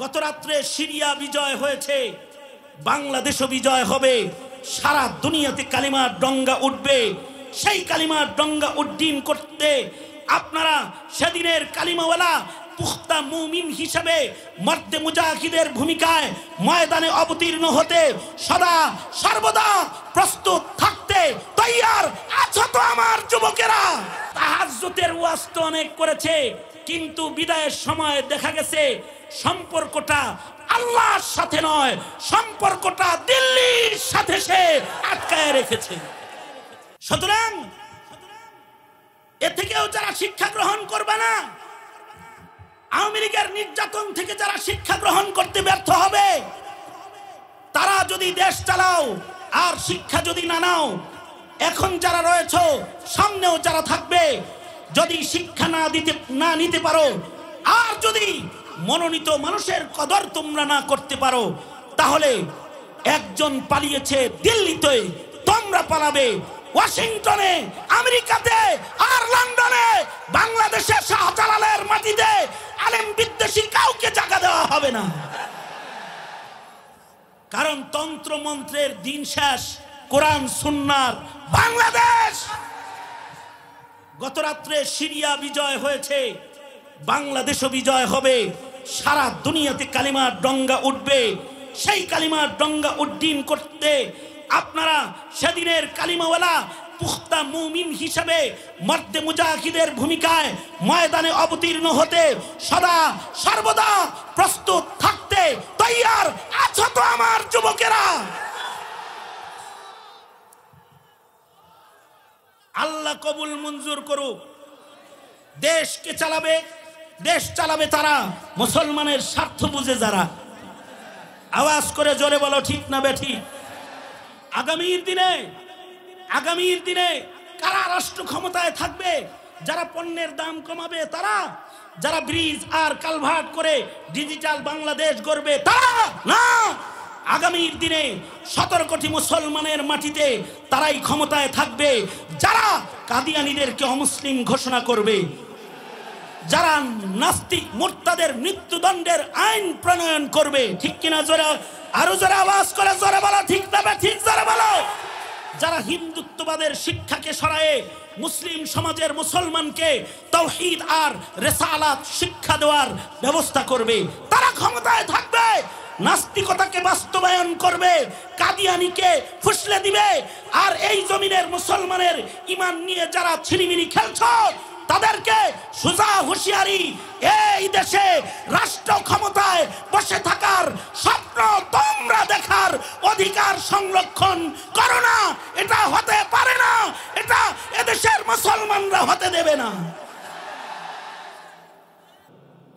গত রাত্রে সিরিয়া বিজয় হয়েছে, বাংলাদেশও বিজয় হবে। সারা দুনিয়াতে কালিমার ডঙ্গা উঠবে। সেই কালিমার ডঙ্গা উড্ডীন করতে আপনারা সেদিনের কালিমাওয়ালা পুখতা মুমিন হিসাবে মর্দে মুজাহিদের ভূমিকায় ময়দানে অবতীর্ণ হতে সদা সর্বদা প্রস্তুত থাকতে তৈয়ার আছো তো আমার যুবকেরা? তাহাজ্জুদের ওয়াজ তো অনেক করেছে, কিন্তু বিদায়ের সময় দেখা গেছে সম্পর্কটা আল্লাহর সাথে নয়, সম্পর্কটা দিল্লির সাথে সে আটকায় রেখেছে। সুতরাং এ থেকেও যারা শিক্ষা গ্রহণ করবে না, আওয়ামী লীগের নির্যাতন থেকে যারা শিক্ষা গ্রহণ করতে ব্যর্থ হবে, তারা যদি দেশ চালাও আর শিক্ষা যদি না নাও, এখন যারা রয়েছে সামনেও যারা থাকবে, যদি শিক্ষা না নিতে পারো আর যদি মনোনীত মানুষের কদর তোমরা না করতে পারো, তাহলে একজন পালিয়েছে দিল্লিতে, তোমরা পালাবে ওয়াশিংটনে, আমেরিকাতে আর লন্ডনে। বাংলাদেশে শাহজালালের মাটিতে আলেম বিদ্বেষী কাউকে জায়গা দেওয়া হবে না, কারণ তন্ত্র মন্ত্রের দিন শেষ, কোরআন সুন্নাহর বাংলাদেশ। গত রাত্রে সিরিয়া বিজয় হয়েছে, বাংলাদেশও বিজয় হবে। সারা দুনিয়াতে কালিমার ডঙ্গা উঠবে। সেই কালিমার ডঙ্গা উড্ডীন করতে আপনারা সেদিনের কালিমাওয়ালা পুখতা মুমিন হিসাবে মর্দে মুজাহিদের ভূমিকায় ময়দানে অবতীর্ণ হতে সদা সর্বদা প্রস্তুত থাকতে তৈয়ার আছো তো আমার যুবকেরা? আল্লাহ কবুল মঞ্জুর করুক। দেশকে চালাবে, দেশ চালাবে তারা মুসলমানের স্বার্থ বুঝে যারা। আওয়াজ করে জোরে বলো ঠিক না বেঠিক? আগামীর দিনে কারা রাষ্ট্র ক্ষমতায় থাকবে? যারা পণ্যের দাম কমাবে তারা, যারা ব্রিজ আর কালভার্ট করে ডিজিটাল বাংলাদেশ গড়বে তারা না। আগামীর দিনে 17 কোটি মুসলমানের মাটিতে তারাই ক্ষমতায় থাকবে, যারা কাদিয়ানীদেরকে অমুসলিম ঘোষণা করবে, যারা নাস্তিক মুরতাদের মৃত্যুদণ্ডের আইন প্রণয়ন করবে। ঠিক কিনা? জোরে আরো জোরে আওয়াজ করে জোরে বলো ঠিক না ঠিক জোরে বলো। যারা হিন্দুত্ববাদের শিক্ষাকে সরায়ে মুসলিম সমাজের মুসলমানকে তাওহীদ আর রিসালাত শিক্ষা দেওয়ার ব্যবস্থা করবে, তারা ক্ষমতায় থাকবে। নাস্তিকতাকে বাস্তবায়ন করবে, কাদিয়ানীকে ফুসলে দিবে। আর এই জমিনের মুসলমানের ঈমান নিয়ে যারা ছিনিমিনি খেলছ, তাদেরকে সোজা হুঁশিয়ারি, এই দেশে রাষ্ট্র ক্ষমতায় বসে থাকার স্বপ্ন তোমরা দেখার অধিকার সংরক্ষণ করো না। এটা হতে পারে না, এটা এদেশের মুসলমানরা হতে দেবে না।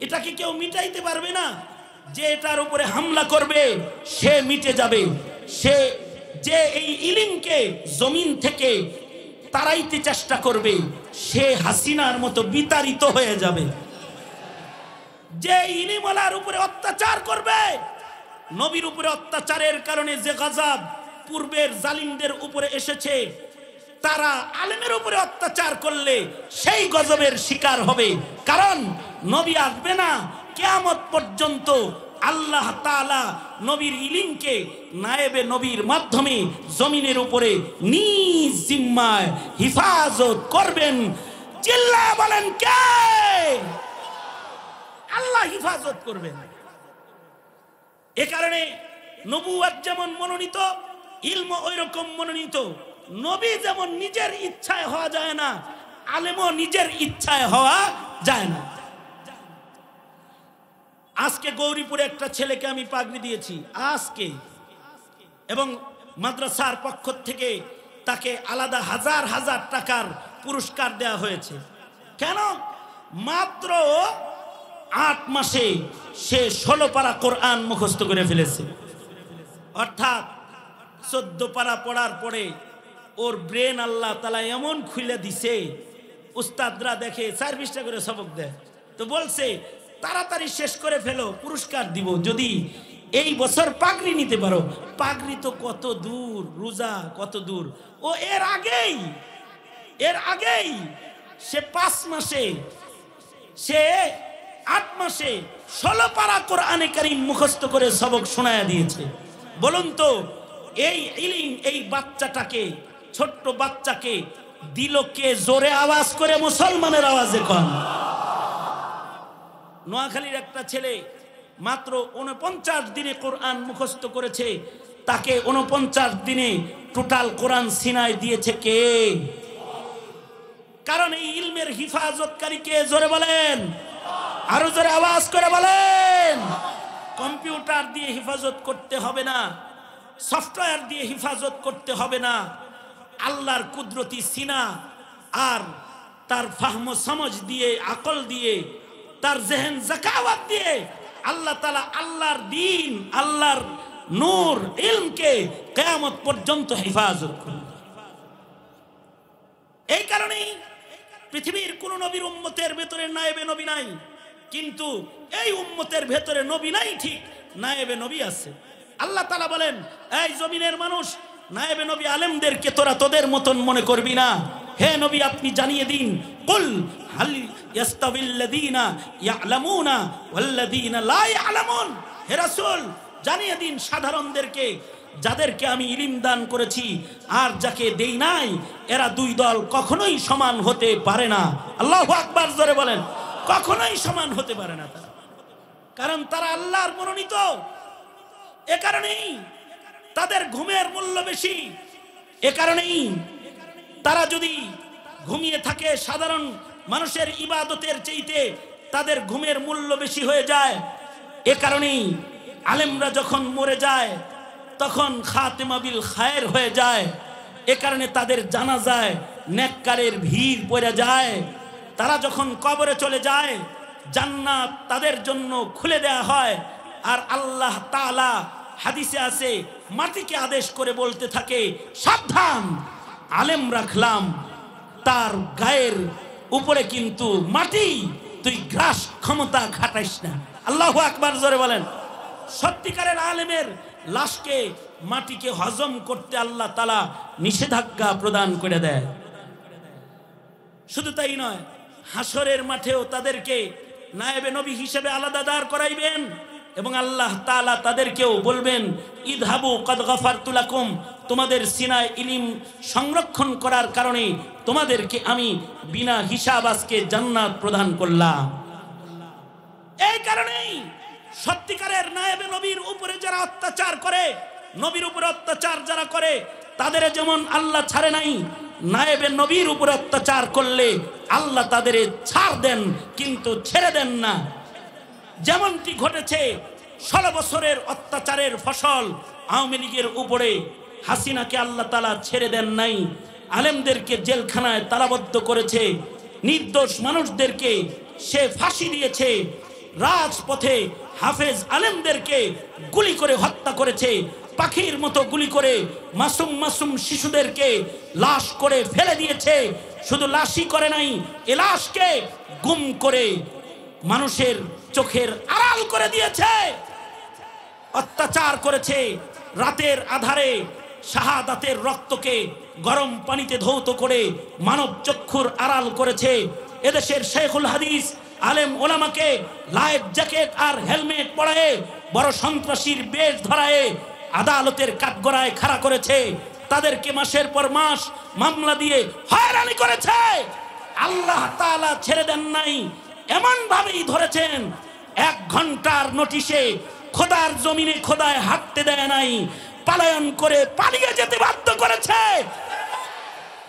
এটাকে কেউ মিটাইতে পারবে না। যে এটার উপরে হামলা করবে সে মিটে যাবে। সে যে এই ইলিমকে জমিন থেকে তাড়াইতে চেষ্টা করবে সে হাসিনার মতো বিতাড়িত হয়ে যাবে। যে ইলিমওয়ালার উপরে অত্যাচার করবে, নবীর উপরে অত্যাচারের কারণে যে গজব পূর্বের জালিমদের উপরে এসেছে, তারা আলেমের উপরে অত্যাচার করলে সেই গজবের শিকার হবে। কারণ নবী আসবে না, কিয়ামত পর্যন্ত আল্লাহ তাআলা নবীর ইলিমকে নায়েবে নবীর মাধ্যমে জমিনের উপরে নিজ জিম্মায় হিফাজত করবেন। চিল্লায় বলেন কে? আল্লাহ হিফাজত করবেন। এ কারণে নবুয়ত যেমন মনোনীত, ইলম ওইরকম মনোনীত। নবী যেমন নিজের ইচ্ছায় হওয়া যায় না, আলেমও নিজের ইচ্ছায় হওয়া যায় না। আজকে গৌরীপুরে একটা ছেলেকে আমি পাগড়ি দিয়েছি আজকে, এবং মাদ্রাসার পক্ষ থেকে তাকে আলাদা হাজার হাজার টাকার পুরস্কার দেওয়া হয়েছে। কেন? মাত্র 8 মাসে সে 16 পারা কোরআন মুখস্থ করে ফেলেছে। অর্থাৎ 14 পারা পড়ার পরে ওর ব্রেন আল্লাহ তাআলা এমন খুলে দিছে, উস্তাদরা দেখে 4-20টা করে সবক দেয়। তো বলছে তাড়াতাড়ি শেষ করে ফেলো, পুরস্কার দিব যদি এই বছর পাগড়ি নিতে পারো। পাগড়ি তো কত দূর, রোজা কত দূর। ও এর আগেই সে 5 মাসে সে 8 মাসে 16 পারা কোরআনে কারীম মুখস্থ করে সবক শোনায়া দিয়েছে। বলুন তো এই ইলম এই বাচ্চাটাকে, ছোট্ট বাচ্চাকে দিল কে? জোরে আওয়াজ করে মুসলমানের আওয়াজে কোন। নোয়াখালীর একটা ছেলে মাত্র 49 দিনে কোরআন মুখস্থ করেছে। তাকে 49 দিনে টোটাল কোরআন সিনায় দিয়েছে কে? কারণ এই ইলমের হিফাজতকারী কে? জোরে বলেন, আরো জোরে আওয়াজ করে বলেন। কম্পিউটার দিয়ে হিফাজত করতে হবে না, সফটওয়্যার দিয়ে হিফাজত করতে হবে না। আল্লাহর কুদরতি সিনা আর তার ফাহম সমঝ দিয়ে, আকল দিয়ে, তার জেহেন জাকাওয়াত দিয়ে আল্লাহ তাআলা আল্লাহর দ্বীন, আল্লাহর নূর, ইলমকে কিয়ামত পর্যন্ত হিফাজত করবে। এই কারণেই পৃথিবীর কোন নবীর উম্মতের ভেতরে নায়েবে নবী নাই, কিন্তু এই উম্মতের ভেতরে নবী নাই ঠিক, নায়েবে নবী আছে। আল্লাহ তাআলা বলেন, এই জমিনের মানুষ, নায়েবে নবী আলেমদেরকে তোরা তোদের মতন মনে করবি না। হে নবী, আপনি জানিয়ে দিন, কুল হাল ইয়াস্তাবিল্লাযীনা ইয়ালামুনা ওয়াল্লাযীনা লা ইয়ালামুন। হে রাসূল, জানিয়ে দিন সাধারণদেরকে, যাদেরকে আমি ইলম দান করেছি আর যাকে দেই নাই, এরা দুই দল কখনোই সমান হতে পারে না। আল্লাহু আকবার, জোরে বলেন। কখনোই সমান হতে পারে না তারা, কারণ তারা আল্লাহর মনোনীত। এ কারণেই তাদের ঘুমের মূল্য বেশি। এ কারণেই তারা যদি ঘুমিয়ে থাকে সাধারণ মানুষের ইবাদতের চাইতে তাদের ঘুমের মূল্য বেশি হয়ে যায়। এ কারণেই আলেমরা যখন মরে যায় তখন খাতেমা বিল খায়ের হয়ে যায়। এ কারণে তাদের জানাজায় নেককারের ভিড় পড়ে যায়। তারা যখন কবরে চলে যায় জান্নাত তাদের জন্য খুলে দেয়া হয়। আর আল্লাহ তাআলা, হাদিসে আছে, মাটিকে আদেশ করে বলতে থাকে, সাবধান, আলেম রাখলাম, তার গায়ের উপরে কিন্তু মাটি তুই গ্রাস ক্ষমতা খাটাইস না। আল্লাহু আকবার, জোরে বলেন। সত্যিকারের আলেমের লাশকে, মাটিকে হজম করতে আল্লাহ তাআলা নিষেধাজ্ঞা প্রদান করে দেয়। শুধু তাই নয়, হাসরের মাঠেও তাদেরকে নায়েবে নবী হিসেবে আলাদা দাঁড় করাইবেন এবং আল্লাহ তাআলা তাদেরকেও বলবেন, ইযহাবু কাদ গাফারতু লাকুম, তোমাদের সিনায় ইলম সংরক্ষণ করার কারণে তোমাদেরকে আমি বিনা হিসাব আজকে জান্নাত প্রদান করলাম। এই কারণেই সত্যিকারের নায়েবে নবীর উপরে যারা অত্যাচার করে, নবীর উপরে অত্যাচার যারা করে, তাদের যেমন আল্লাহ ছাড়ে নাই, নায়েবে নবীর উপরে অত্যাচার করলে আল্লাহ তাদের ছাড় দেন, কিন্তু ছেড়ে দেন না। যেমনটি ঘটেছে 16 বছরের অত্যাচারের ফসল আওয়ামী লীগের উপরে, হাসিনাকে আল্লাহ তাআলা ছেড়ে দেন নাই, আলেমদেরকে জেলখানায় তালাবদ্ধ করেছে, নির্দোষ মানুষদেরকে সে ফাঁসি দিয়েছে, রাজপথে হাফেজ আলেমদেরকে গুলি করে হত্যা করেছে, পাখির মতো গুলি করে মাসুম মাসুম শিশুদেরকে লাশ করে ফেলে দিয়েছে। শুধু লাশই করে নাই, এ লাশকে গুম করে মানুষের চোখের আড়াল করে দিয়েছে, অত্যাচার করেছে। রাতের আধারে শাহাদাতের রক্তকে গরম পানিতে ধৌত করে মানব চক্ষুর আড়াল করেছে। এদেশের শেখুল হাদিস আলেম ওলামাকে লাইফ জ্যাকেট আর হেলমেট পরায়ে বড় সন্ত্রাসীর বেশ ধরায়ে আদালতের কাঠগড়ায় খাড়া করেছে, তাদেরকে মাসের পর মাস মামলা দিয়ে হয়রানি করেছে। আল্লাহ তাআলা ছেড়ে দেন নাই, এমন ভাবেই ধরেছেন, 1 ঘন্টার নোটিশে খোদার জমিনে খোদায় হাঁটতে দেয় নাই, পলায়ন করে পালিয়ে যেতে বাধ্য করেছে।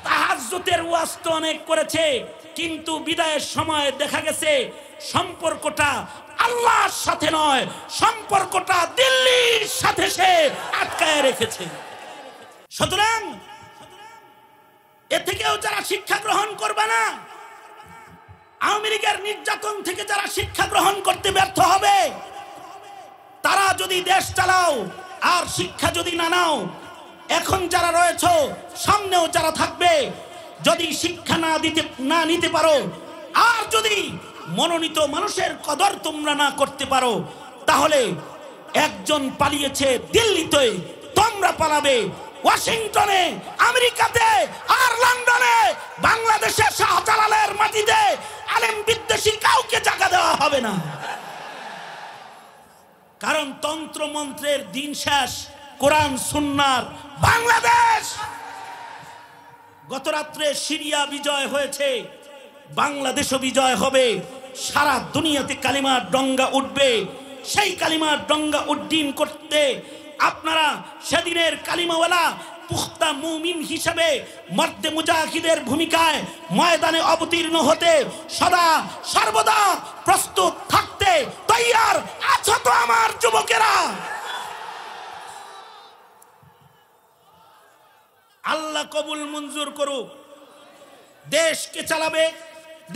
তাহাজ্জুদের ওয়াজ তো অনেক করেছে, কিন্তু বিদায়ের সময় দেখা গেছে সম্পর্কটা আল্লাহর সাথে নয়, সম্পর্কটা দিল্লির সাথে সে আটকায় রেখেছে। সুতরাং এ থেকেও যারা শিক্ষা গ্রহণ করবে না, আওয়ামী লীগের নির্যাতন থেকে যারা শিক্ষা গ্রহণ করতে ব্যর্থ হবে, তারা যদি দেশ চালাও আর শিক্ষা যদি না নাও, এখন যারা রয়েছে সামনেও যারা থাকবে, যদি শিক্ষা না নিতে পারো আর যদি মনোনীত মানুষের কদর তোমরা না করতে পারো, তাহলে একজন পালিয়েছে দিল্লিতে, তোমরা পালাবে ওয়াশিংটনে, আমেরিকাতে আর লন্ডনে, বাংলাদেশের শাহজালালের মাটিতে আলেম বিদ্বেষী কাউকে জায়গা দেওয়া হবে না। কারণ তন্ত্র মন্ত্রের দিন শেষ, কোরআন সুন্নাহর বাংলাদেশ। গত রাত্রে সিরিয়া বিজয় হয়েছে, বাংলাদেশও বিজয় হবে। সারা দুনিয়াতে কালিমার ডঙ্গা উঠবে। সেই কালিমার ডঙ্গা উড্ডীন করতে আপনারা সেদিনের কালিমাওয়ালা পুখতা মুমিন হিসেবে মর্দে মুজাহিদের ভূমিকায় ময়দানে অবতীর্ণ হতে সদা সর্বদা প্রস্তুত থাকতে তৈয়ার আছো তো আমার যুবকেরা? আল্লাহ কবুল মঞ্জুর করুক। দেশকে চালাবে,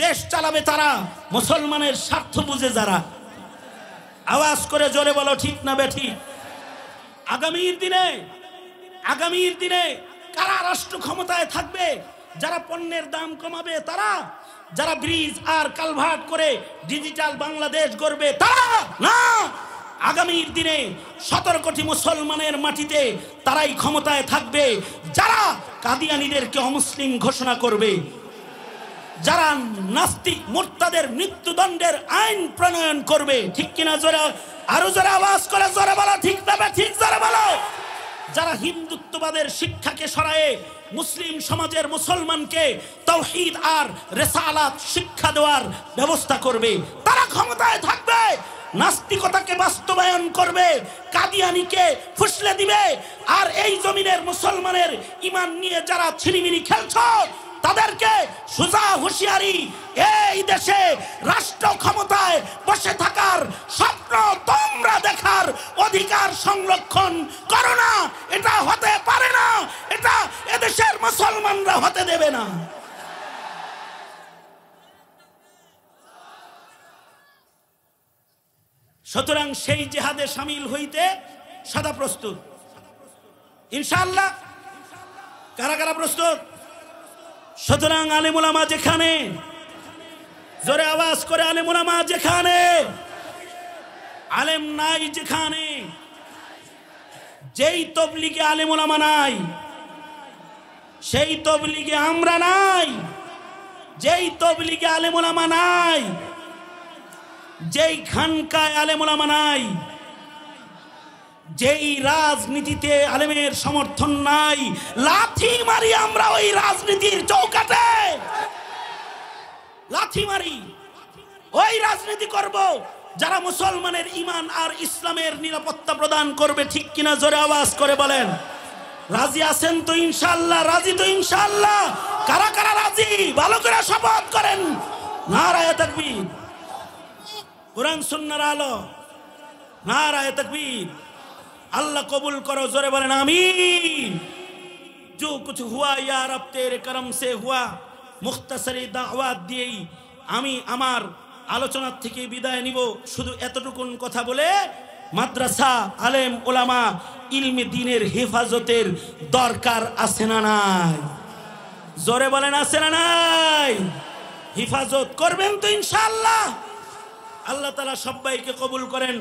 দেশ চালাবে তারা মুসলমানের স্বার্থ বুঝে যারা। আওয়াজ করে জোরে বলো ঠিক না বেঠিক? আগামীর দিনে কারা রাষ্ট্র ক্ষমতায় থাকবে? যারা পণ্যের দাম কমাবে তারা, যারা ব্রিজ আর কালভার্ট করে ডিজিটাল বাংলাদেশ গড়বে তারা না। আগামীর দিনে 17 কোটি মুসলমানের মাটিতে তারাই ক্ষমতায় থাকবে, যারা কাদিয়ানীদেরকে অমুসলিম ঘোষণা করবে, যারা নাস্তিক মুরতাদের মৃত্যুদণ্ডের আইন প্রণয়ন করবে। ঠিক কিনা? জোরে আরো জোরে আওয়াজ করে জোরে বলো ঠিক না ঠিক জোরে বলো। যারা হিন্দুত্ববাদের শিক্ষাকে সরায়ে মুসলিম সমাজের মুসলমানকে তাওহীদ আর রিসালাত শিক্ষা দেওয়ার ব্যবস্থা করবে, তারা ক্ষমতায় থাকবে। নাস্তিকতাকে বাস্তবায়ন করবে, কাদিয়ানীকে ফুসলে দিবে। আর এই জমিনের মুসলমানের ঈমান নিয়ে যারা ছিনিমিনি খেলছো তাদেরকে সোজা হুঁশিয়ারি, এই দেশে রাষ্ট্র ক্ষমতায় বসে থাকার স্বপ্ন তোমরা দেখার অধিকার সংরক্ষণ করো না। এটা হতে পারে না, এটা এদেশের মুসলমানরা হতে দেবে না। সুতরাং সেই জিহাদে শামিল হইতে সদা প্রস্তুত ইনশাআল্লাহ। কারা কারা প্রস্তুত? সুতরাং আলেম ওলামা যেখানে, জোরে আওয়াজ করে আলেম ওলামা যেখানে, আলেম নাই যেখানে, যেই তবলিগে আলেম ওলামা নাই সেই তবলিগে আমরা নাই। যেই তবলিগে আলেম ওলামা নাই, যেই খানকায় আলেম ওলামা নাই, যেই রাজনীতিতে আলেমের সমর্থন নাই, লাথি মারি আমরা ওই রাজনীতির চৌকাটে, লাথি মারি। ওই রাজনীতি করব যারা মুসলমানের ঈমান আর ইসলামের নিরাপত্তা প্রদান করবে। ঠিক কিনা? জোরে আওয়াজ করে বলেন। রাজি আছেন তো ইনশাআল্লাহ? রাজি তো ইনশাআল্লাহ? কারা কারা রাজি? ভালো করে শপথ করেন। নারায়ে তাকবীর। কুরআন সুন্নাহর আলো। নারায়ে তাকবীর। अल्लाह कबूल करो, जोरे बोलें आमीन। जो कुछ हुआ या रब तेरे करम से हुआ। मुख्तसरी दावत दिए आमी आमार आलोचना থেকে বিদায় নিব। শুধু এতটুকুন কথা বলে, মাদ্রাসা আলেম ওলামা ইলমে দ্বীনের হেফাজতের দরকার আছে না নাই? জোরে বলেন আছে না নাই? হেফাজত করবেন তো ইনশাআল্লাহ? আল্লাহ তাআলা সবাইকে কবুল করেন।